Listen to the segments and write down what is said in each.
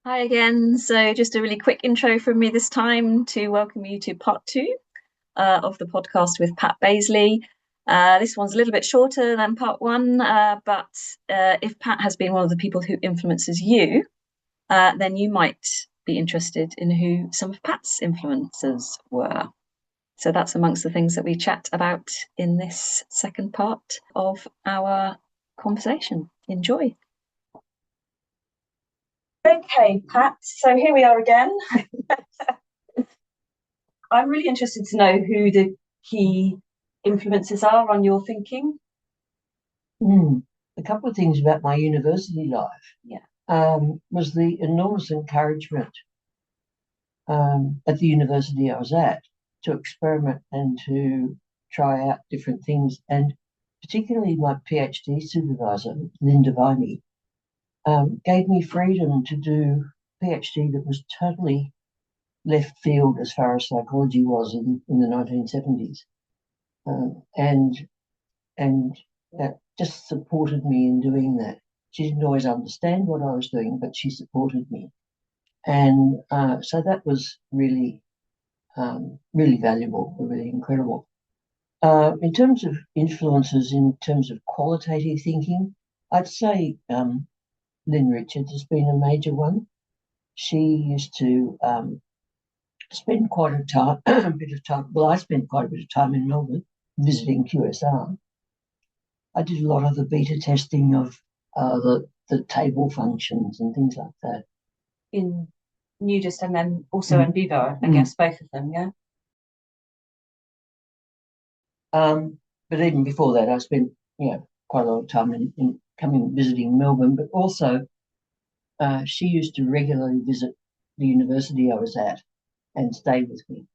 Hi again. So, just a really quick intro from me this time to welcome you to part two of the podcast with Pat Bazeley. This one's a little bit shorter than part one, but if Pat has been one of the people who influences you, then you might be interested in who some of Pat's influences were. So, that's amongst the things that we chat about in this second part of our conversation. Enjoy. Okay, Pat. So here we are again. I'm really interested to know who the key influences are on your thinking. A couple of things about my university life Yeah. was the enormous encouragement at the university I was at to experiment and to try out different things. And particularly my PhD supervisor, Linda Viney, gave me freedom to do PhD that was totally left field as far as psychology was in the 1970s. And and just supported me in doing that. She didn't always understand what I was doing, but she supported me, and so that was really valuable, really incredible. In terms of influences, in terms of qualitative thinking, I'd say Lynn Richards has been a major one. She used to spend quite a bit of time. Well, I spent quite a bit of time in Melbourne visiting QSR. I did a lot of the beta testing of the table functions and things like that. In nudist and then also Mm. in vivo, I Mm. guess both of them, yeah. But even before that, I spent quite a lot of time in coming visiting Melbourne. But also, she used to regularly visit the university I was at and stay with me,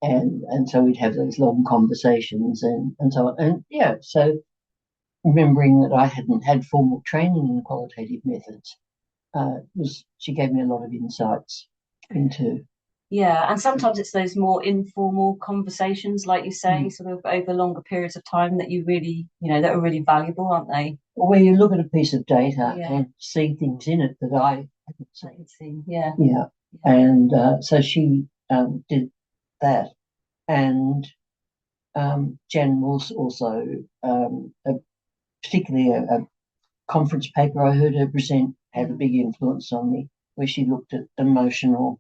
and so we'd have those long conversations and so on. And yeah, so remembering that I hadn't had formal training in qualitative methods, was she gave me a lot of insights into. Yeah, and sometimes it's those more informal conversations, like you say, sort of over longer periods of time that you really, that are really valuable, aren't they? Where you look at a piece of data Yeah. and see things in it that I hadn't I seen. can see. Yeah. Yeah, and so she did that, and Jen was also particularly a conference paper I heard her present had a big influence on me, where she looked at emotional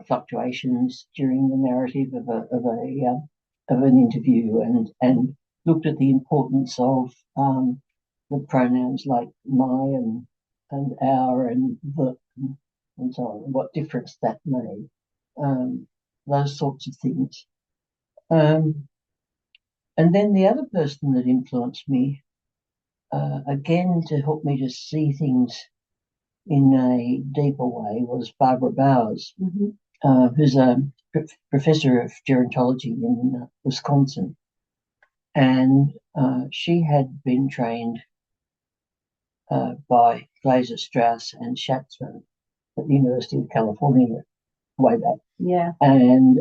fluctuations during the narrative of an interview, and looked at the importance of the pronouns like my and our and the and so on, and what difference that made, those sorts of things. Um, and then the other person that influenced me, again to help me to see things in a deeper way, was Barbara Bowers, who's a professor of gerontology in Wisconsin. And she had been trained by Glaser, Strauss, and Schatzman at the University of California way back. Yeah. And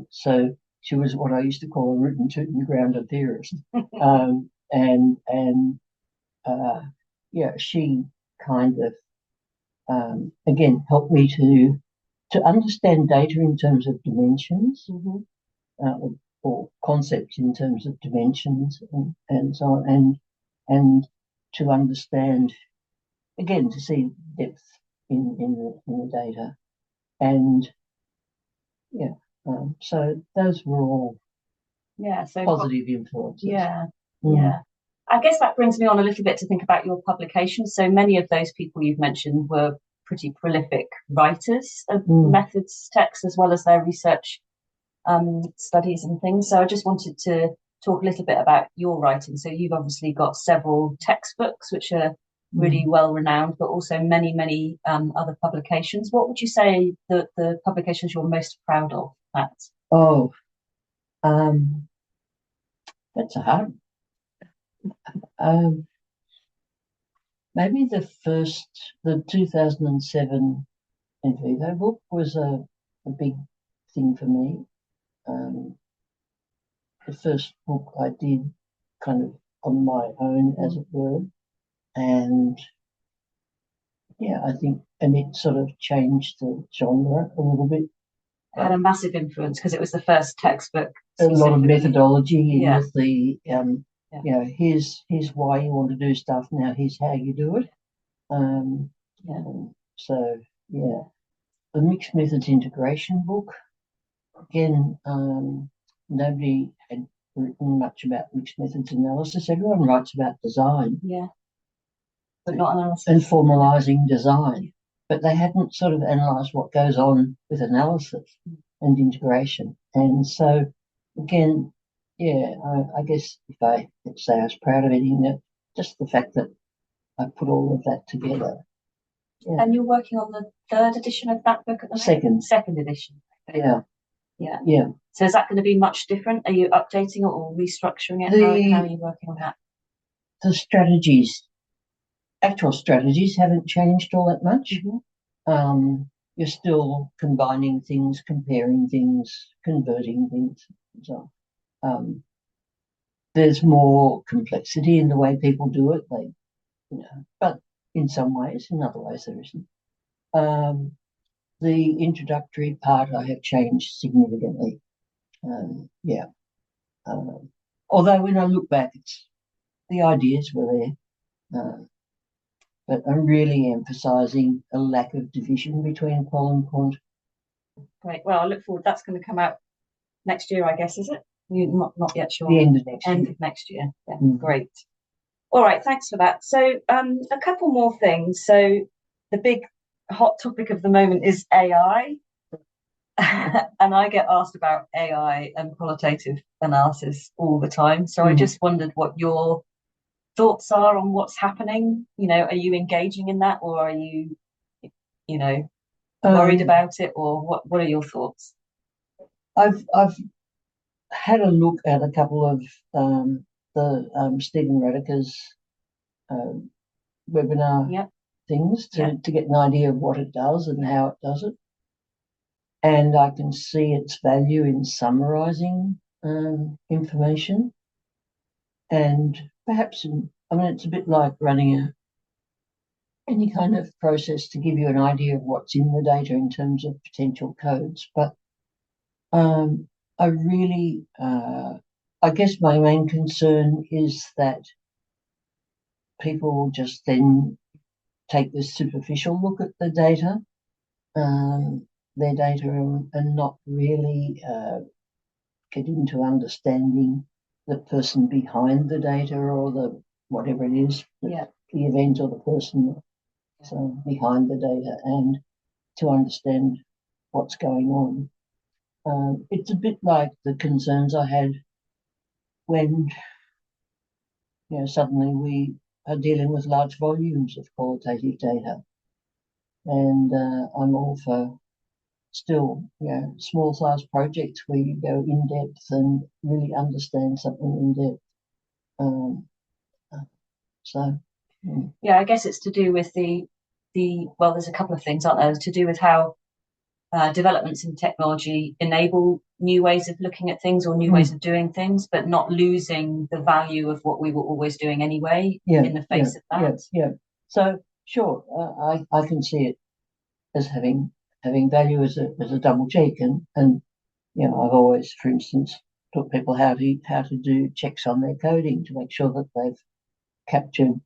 so she was what I used to call a rootin' tootin' grounded theorist. And yeah, she kind of again helped me to understand data in terms of dimensions, or concepts in terms of dimensions, and so on, and to understand, again, to see depth in the data. And yeah, so those were all Yeah. So positive influences. yeah. Yeah. I guess that brings me on a little bit to think about your publications. So many of those people you've mentioned were pretty prolific writers of methods texts as well as their research studies and things. So I just wanted to talk a little bit about your writing. So you've obviously got several textbooks which are really well renowned, but also many other publications. What would you say the publications you're most proud of, Pat? Oh, that's a hard. Um, Maybe the 2007 in vivo book was a big thing for me. The first book I did kind of on my own, as it were, and yeah, I think, and it sort of changed the genre a little bit. It had a massive influence because it was the first textbook. A lot of methodology Yeah. with the, you know, here's why you want to do stuff. Now here's how you do it. So yeah, the mixed methods integration book. Again, nobody had written much about mixed methods analysis. Everyone writes about design. Yeah. But not analysis. And formalizing design. But they hadn't sort of analysed what goes on with analysis and integration. And so, again, yeah, I guess if I could say I was proud of it, just the fact that I put all of that together. Yeah. And you're working on the third edition of that book at the moment? Second edition. Yeah. Yeah. Yeah. So is that going to be much different? Are you updating it or restructuring it? How are you working on that? The actual strategies haven't changed all that much. Mm-hmm. You're still combining things, comparing things, converting things. So there's more complexity in the way people do it. But in some ways, in other ways there isn't. The introductory part I have changed significantly. Although when I look back, the ideas were there. But I'm really emphasising a lack of division between qual and quant. Great. Well, I look forward. That's going to come out next year, I guess, is it? You're not yet sure. The end of next year. End of next year. Yeah. Great. All right. Thanks for that. So, a couple more things. So, the big hot topic of the moment is AI, and I get asked about AI and qualitative analysis all the time. So, I just wondered what your thoughts are on what's happening. Are you engaging in that, or are you, worried about it, or what are your thoughts? I've had a look at a couple of the Stephen Rediker's webinar things to get an idea of what it does and how it does it. And I can see its value in summarizing information. And perhaps, it's a bit like running any kind of process to give you an idea of what's in the data in terms of potential codes. But I really, I guess my main concern is that people will just then take this superficial look at the data, their data, and not really get into understanding the person behind the data or the whatever it is, the event or the person behind the data, and to understand what's going on. It's a bit like the concerns I had when suddenly we are dealing with large volumes of qualitative data. And I'm all for still, small size projects where you go in depth and really understand something in depth. I guess it's to do with well, there's a couple of things, aren't there? To do with how developments in technology enable new ways of looking at things or new ways of doing things, but not losing the value of what we were always doing anyway in the face of that. So sure, I can see it as having value as a double check, and I've always, for instance, taught people how to do checks on their coding to make sure that they've captured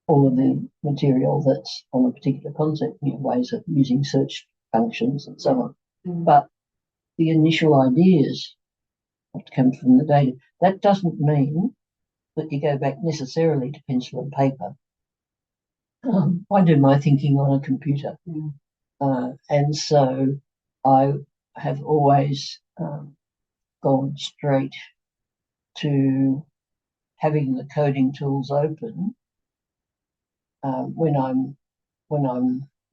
all of the material that's on a particular concept, ways of using search functions and so on. But the initial ideas have to come from the data. That doesn't mean that you go back necessarily to pencil and paper. I do my thinking on a computer. And so I have always gone straight to having the coding tools open when I'm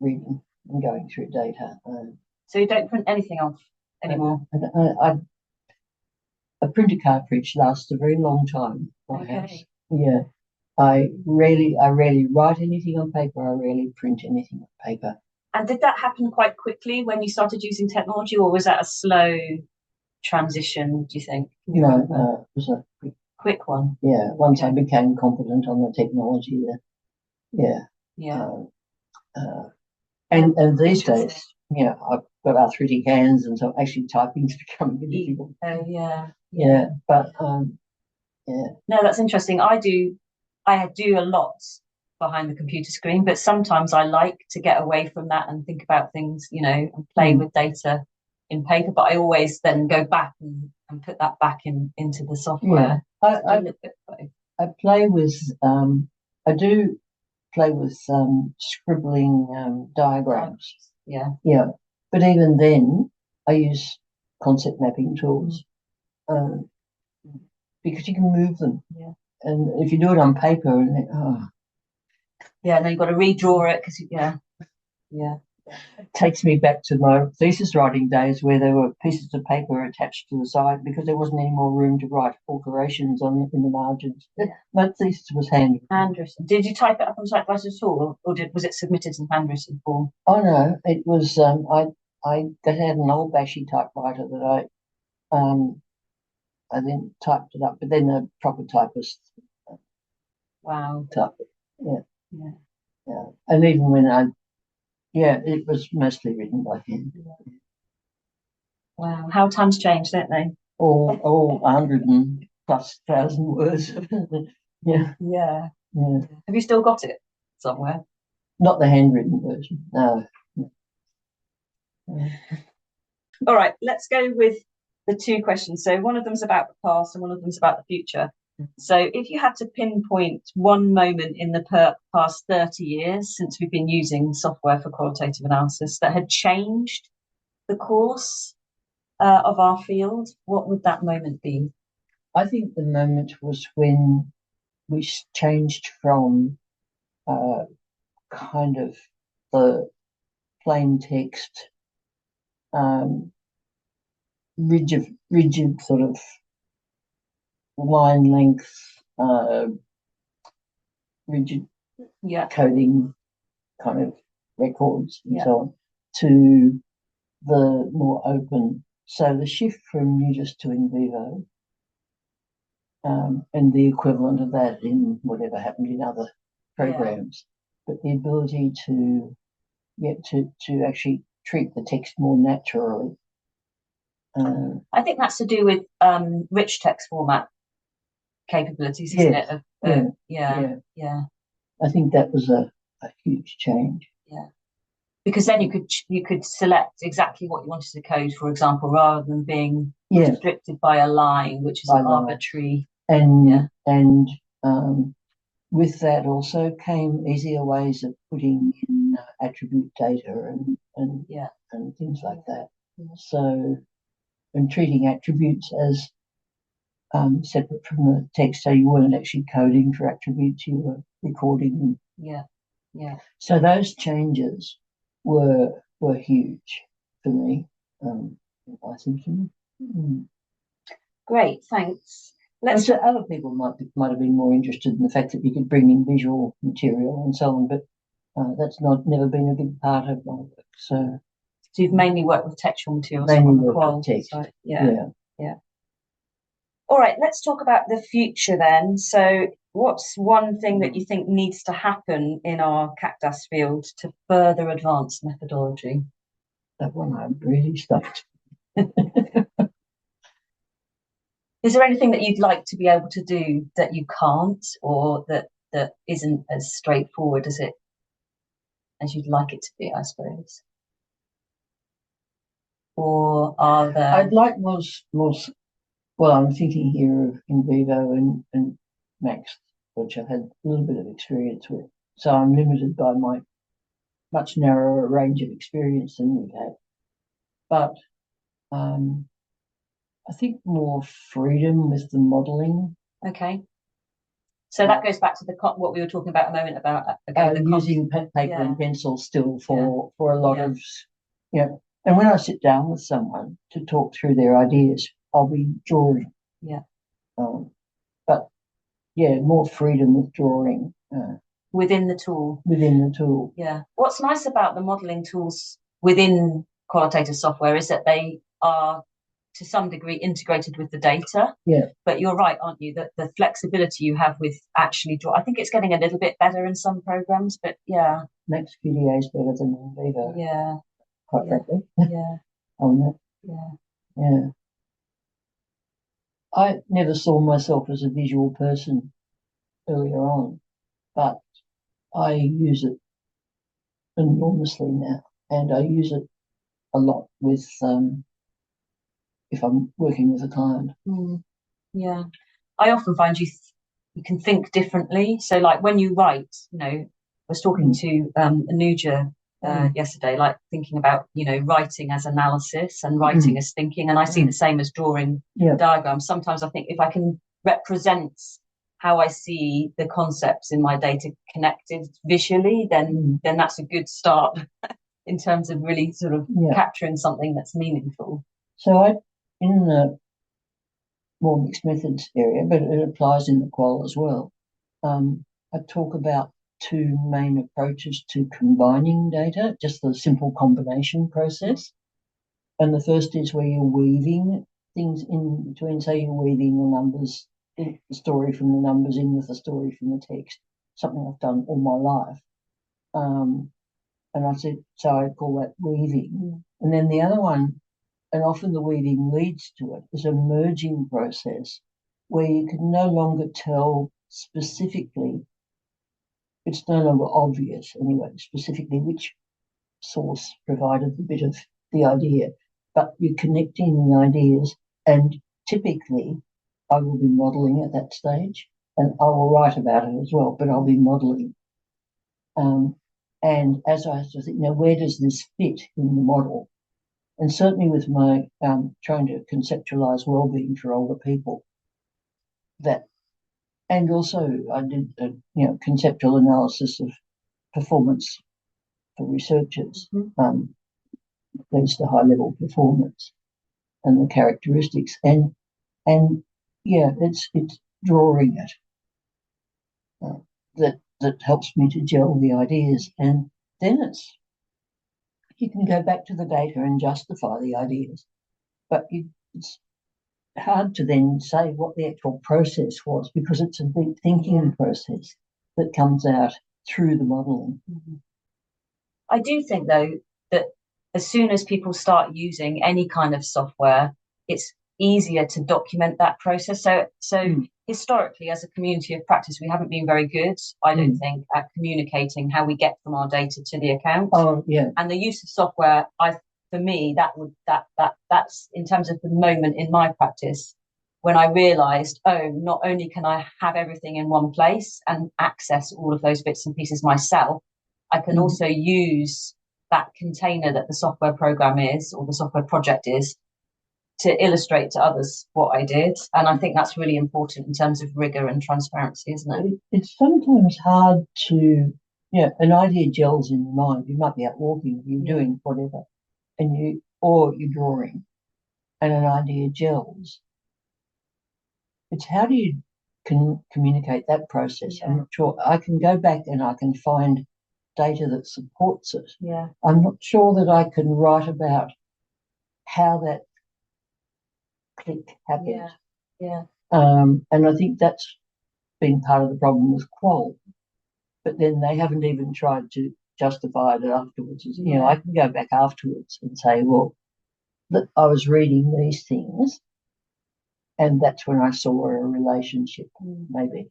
reading and going through data. So you don't print anything off anymore? A printer cartridge lasts a very long time. Okay. Yeah. I rarely write anything on paper. I rarely print anything on paper. And did that happen quite quickly when you started using technology, or was that a slow transition, do you think? No, it was a quick one. Yeah, once I became competent on the technology, And these days, I've got arthritic hands, and so actually typing's becoming difficult. Oh Yeah, but no, that's interesting. I do a lot behind the computer screen, but sometimes I like to get away from that and think about things, and play with data in paper. But I always then go back and put that back into the software. I play with I do play with scribbling diagrams. Yeah. But even then, I use concept mapping tools because you can move them. Yeah. And if you do it on paper, and then you've got to redraw it because it takes me back to my thesis writing days where there were pieces of paper attached to the side because there wasn't any more room to write alterations in the margins. My thesis was handwritten. Did you type it up on typewriter at all, or was it submitted in handwritten form? Oh no, it was. I had an old bashy typewriter that I then typed it up, but then a proper typist. Wow. Typed it. Yeah. And even when it was mostly written by hand. Wow, how times change, don't they? All 100,000+ words. Yeah. Have you still got it somewhere? Not the handwritten version, no. All right, let's go with the two questions. So one of them's about the past and one of them's about the future. So if you had to pinpoint one moment in the past 30 years since we've been using software for qualitative analysis that had changed the course of our field, what would that moment be? I think the moment was when we changed from kind of the plain text, rigid sort of line length, rigid coding kind of records and so on, to the more open. So the shift from MUDIS to in vivo, and the equivalent of that in whatever happened in other programs, but the ability to actually treat the text more naturally. I think that's to do with rich text format capabilities, isn't it? Yeah. I think that was a huge change. Yeah, because then you could select exactly what you wanted to code, for example, rather than being restricted by a line, which is arbitrary. And with that also came easier ways of putting in attribute data and things like that. So, and treating attributes as separate from the text, so you weren't actually coding for attributes, you were recording them. So those changes were huge for me. I think. Great, thanks. So other people might have been more interested in the fact that you could bring in visual material and so on, but that's never been a big part of my work. So you've mainly worked with textual materials. Mainly worked with text. Side. Yeah. All right, let's talk about the future then. So what's one thing that you think needs to happen in our CAQDAS field to further advance methodology? That one I'm really stumped. Is there anything that you'd like to be able to do that you can't, or that isn't as straightforward as you'd like it to be, I suppose? Or are there... I'd like more. Well, I'm thinking here of in vivo and Max, which I've had a little bit of experience with. So I'm limited by my much narrower range of experience than we've had. But I think more freedom with the modelling. Okay. So that goes back to what we were talking about a moment about using paper and pencil still for a lot of, and when I sit down with someone to talk through their ideas, I'll be drawing. But more freedom with drawing. Within the tool. Yeah. What's nice about the modelling tools within qualitative software is that they are to some degree integrated with the data. Yeah. But you're right, aren't you? That the flexibility you have with actually draw. I think it's getting a little bit better in some programs, but yeah. Max QDA is better than Vivo. Yeah. Quite frankly. Yeah. On that. Yeah. Yeah. I never saw myself as a visual person earlier on, but I use it enormously now, and I use it a lot with if I'm working with a client. Yeah, I often find you can think differently. So, like when you write, I was talking to Anuja yesterday, like thinking about writing as analysis and writing as thinking, and I see the same as drawing diagrams. Sometimes I think if I can represent how I see the concepts in my data connected visually, then that's a good start in terms of really sort of capturing something that's meaningful. So in the more mixed methods area, but it applies in the qual as well. I talk about two main approaches to combining data, just the simple combination process. And the first is where you're weaving things in between, say you're weaving the numbers, the story from the numbers in with the story from the text, something I've done all my life. And so I call that weaving. And then the other one, and often the weaving leads to it, is a merging process where you can no longer tell specifically, it's no longer obvious anyway, specifically which source provided the bit of the idea, but you're connecting the ideas, and typically I will be modelling at that stage, and I will write about it as well, but I'll be modelling. And as I have to think, now where does this fit in the model? And certainly with my trying to conceptualise well-being for older people, and also I did a conceptual analysis of performance for researchers, leads to high-level performance and the characteristics, and it's drawing it that helps me to gel the ideas, and then you can go back to the data and justify the ideas, but it's hard to then say what the actual process was, because it's a deep thinking process that comes out through the modelling. I do think, though, that as soon as people start using any kind of software, it's easier to document that process. So historically, as a community of practice, we haven't been very good, I don't think, at communicating how we get from our data to the account. Oh, yeah. And the use of software, for me, that's in terms of the moment in my practice when I realised, not only can I have everything in one place and access all of those bits and pieces myself, I can also use that container that the software program is, or the software project is, to illustrate to others what I did. And I think that's really important in terms of rigour and transparency, isn't it? It's sometimes hard to, an idea gels in your mind. You might be out walking, you're doing whatever, or you're drawing, and an idea gels. It's how do you communicate that process? I'm not sure. I can go back and I can find data that supports it. Yeah. I'm not sure that I can write about how that click happened. Yeah. And I think that's been part of the problem with qual. But then they haven't even tried to justify it afterwards. I can go back afterwards and say, well, I was reading these things, and that's when I saw a relationship, maybe.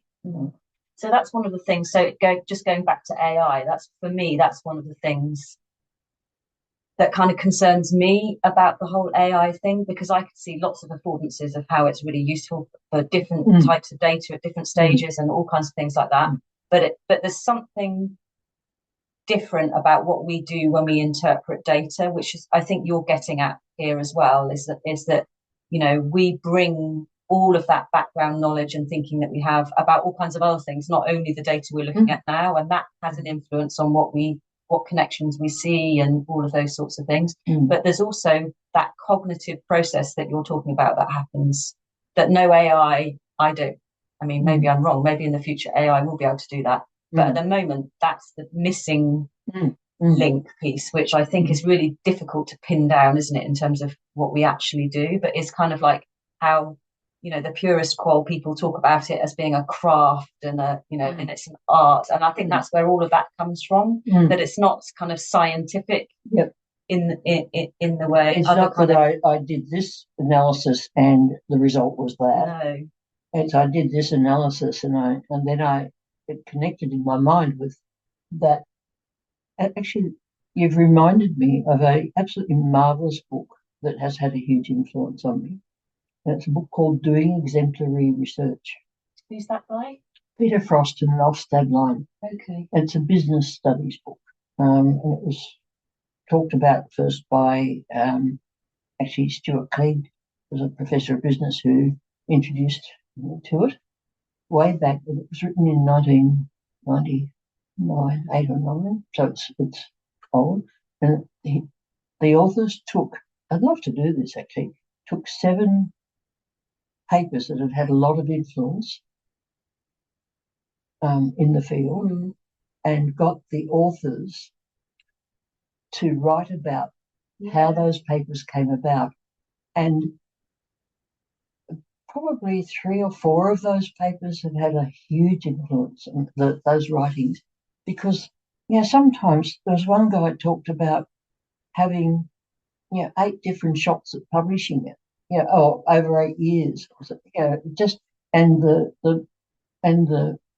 So that's one of the things. So just going back to AI, that's one of the things that kind of concerns me about the whole AI thing, because I could see lots of affordances of how it's really useful for different types of data at different stages and all kinds of things like that. But there's something different about what we do when we interpret data, which is, I think you're getting at here as well, is that we bring all of that background knowledge and thinking that we have about all kinds of other things, not only the data we're looking at now, and that has an influence on what connections we see and all of those sorts of things. But there's also that cognitive process that you're talking about that happens, that no AI, maybe I'm wrong, maybe in the future AI will be able to do that. But at the moment, that's the missing link piece, which I think is really difficult to pin down, isn't it, in terms of what we actually do? But it's kind of like how, the purist qual people talk about it as being a craft and and it's an art. And I think that's where all of that comes from, that it's not kind of scientific. Yep. In the way it's not that I did this analysis and the result was that. No. And so I did this analysis and then it connected in my mind with that. Actually, you've reminded me of a absolutely marvelous book that has had a huge influence on me. And it's a book called Doing Exemplary Research. Who's that by? Peter Frost and Ralph Stadline. Okay. It's a business studies book. And it was talked about first by actually Stuart Clegg, was a professor of business who introduced me to it way back. It was written in 1999, 8 or 9, so it's old. And the authors I'd love to do this actually, took 7 papers that had a lot of influence in the field and got the authors to write about how those papers came about. And probably 3 or 4 of those papers have had a huge influence on those writings, because sometimes there's one guy who talked about having 8 different shots at publishing it, over 8 years, just and the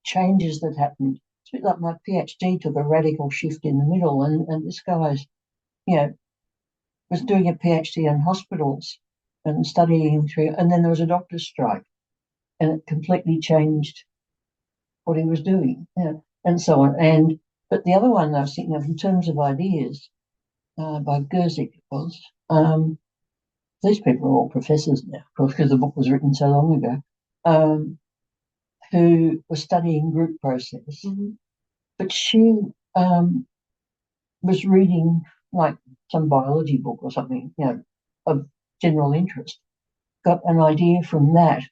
changes that happened. It's a bit like my PhD took a radical shift in the middle, and this guy's was doing a PhD in hospitals and studying through, and then there was a doctor's strike, and it completely changed what he was doing, and so on. But the other one I was thinking of in terms of ideas, by Gerzik it was. These people are all professors now, of course, because the book was written so long ago, who were studying group process. But she was reading like some biology book or something, of general interest, got an idea from that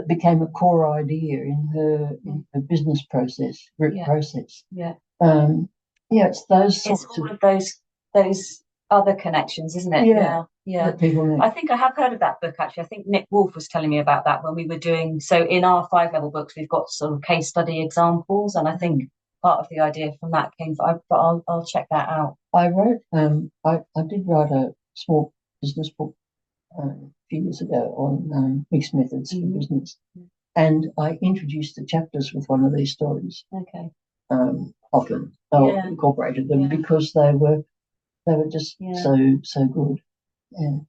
became a core idea in her business process, group process. It's those sorts all of those other connections, isn't it? Yeah. People I think I have heard of that book actually. I think Nick Wolf was telling me about that when we were doing. So in our 5-level books, we've got sort of case study examples, and I think part of the idea from that came. But I'll check that out. I wrote. I did write a small business book a few years ago on mixed methods for business, and I introduced the chapters with one of these stories. Okay. Often incorporated them because they were just so good. Yeah.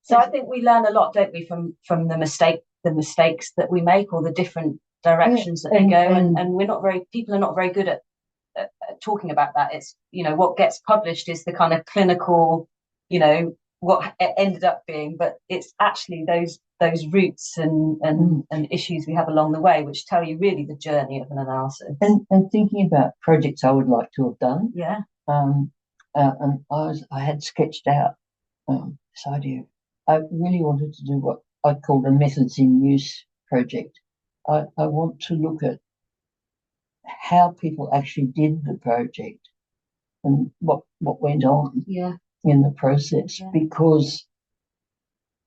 So I think we learn a lot, don't we, from the mistakes that we make, or the different directions that they go, and people are not very good at talking about that. It's what gets published is the kind of clinical, what it ended up being, but it's actually those roots and issues we have along the way which tell you really the journey of an analysis. And thinking about projects I would like to have done. And I had sketched out this idea. I really wanted to do what I called a methods in use project. I want to look at how people actually did the project and what went on in the process, because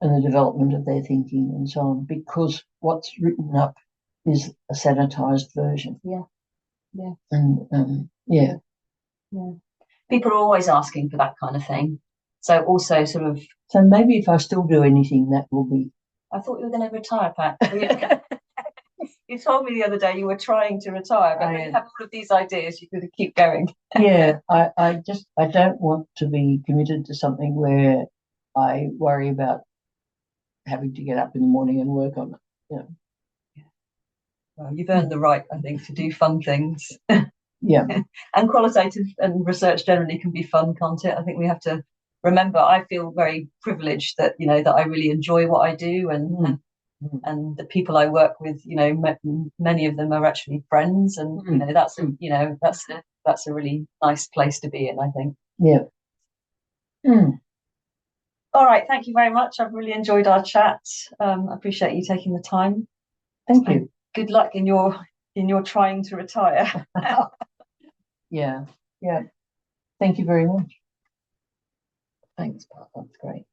and the development of their thinking and so on, because what's written up is a sanitized version. And people are always asking for that kind of thing. So also sort of. So maybe if I still do anything, that will be. I thought you were going to retire, Pat. You told me the other day you were trying to retire, but you have all of these ideas. You're going to keep going. I don't want to be committed to something where I worry about having to get up in the morning and work on it. Well, you've earned the right, I think, to do fun things. And qualitative and research generally can be fun, can't it? I think we have to remember. I feel very privileged that that I really enjoy what I do, and the people I work with, many of them are actually friends, and that's a really nice place to be in, I think. All right, thank you very much. I've really enjoyed our chat. I appreciate you taking the time. Thank you. Good luck in your trying to retire. Yeah. Thank you very much. Thanks, Pat. That's great.